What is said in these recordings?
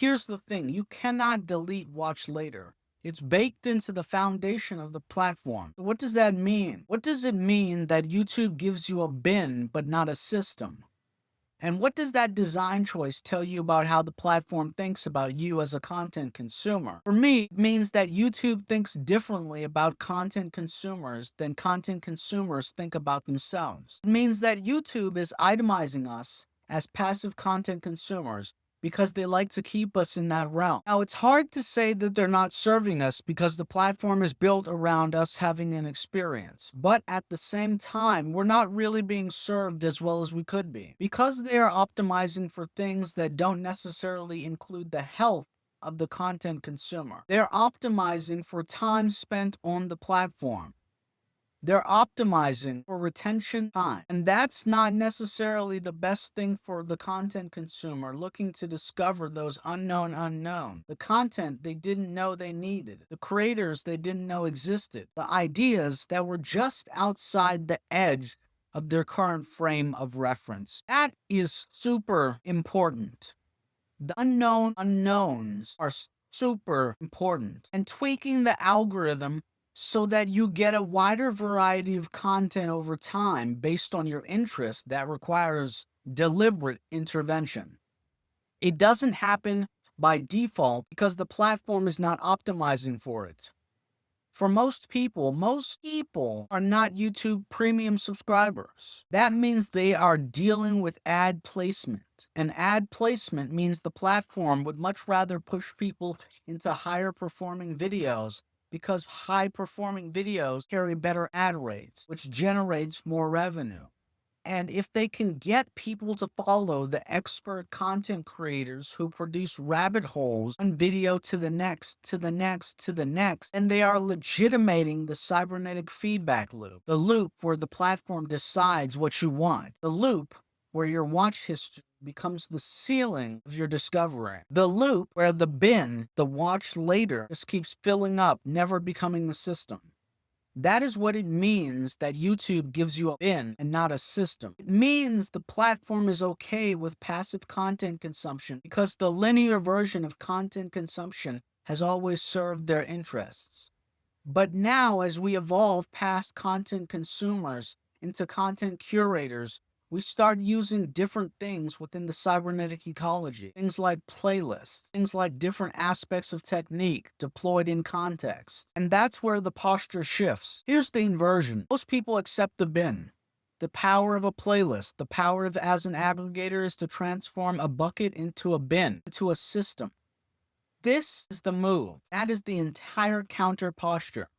here's the thing, you cannot delete watch later. It's baked into the foundation of the platform. What does that mean? What does it mean that YouTube gives you a bin but not a system? And what does that design choice tell you about how the platform thinks about you as a content consumer? For me, it means that YouTube thinks differently about content consumers than content consumers think about themselves. It means that YouTube is itemizing us as passive content consumers because they like to keep us in that realm. Now, it's hard to say that they're not serving us because the platform is built around us having an experience. But at the same time, we're not really being served as well as we could be because they are optimizing for things that don't necessarily include the health of the content consumer. They're optimizing for time spent on the platform. They're optimizing for retention time. And that's not necessarily the best thing for the content consumer looking to discover those unknown. The content they didn't know they needed. The creators they didn't know existed. The ideas that were just outside the edge of their current frame of reference. That is super important. The unknown unknowns are super important. And tweaking the algorithm so that you get a wider variety of content over time based on your interest that requires deliberate intervention. It doesn't happen by default because the platform is not optimizing for it. For most people are not YouTube premium subscribers. That means they are dealing with ad placement. And ad placement means the platform would much rather push people into higher performing videos because high performing videos carry better ad rates, which generates more revenue. And if they can get people to follow the expert content creators who produce rabbit holes one video to the next, to the next, to the next, and they are legitimating the cybernetic feedback loop, the loop where the platform decides what you want, the loop where your watch history becomes the ceiling of your discovery, the loop where the bin, the watch later, just keeps filling up, never becoming the system. That is what it means that YouTube gives you a bin and not a system. It means the platform is okay with passive content consumption because the linear version of content consumption has always served their interests. But now, as we evolve past content consumers into content curators, we start using different things within the cybernetic ecology. Things like playlists, things like different aspects of technique deployed in context. And that's where the posture shifts. Here's the inversion. Most people accept the bin. The power of a playlist, the power of as an aggregator is to transform a bucket into a bin, into a system. This is the move. That is the entire counter posture.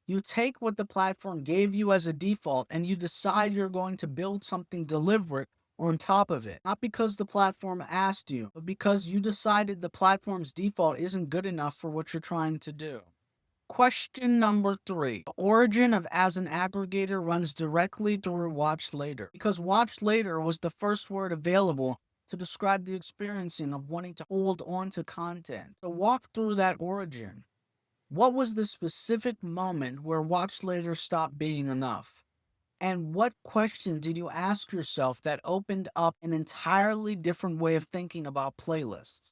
You take what the platform gave you as a default and you decide you're going to build something deliberate on top of it. Not because the platform asked you, but because you decided the platform's default isn't good enough for what you're trying to do. Question number 3. The origin of as an aggregator runs directly through watch later, because watch later was the first word available to describe the experiencing of wanting to hold on to content. So walk through that origin. What was the specific moment where watch later stopped being enough? And what question did you ask yourself that opened up an entirely different way of thinking about playlists?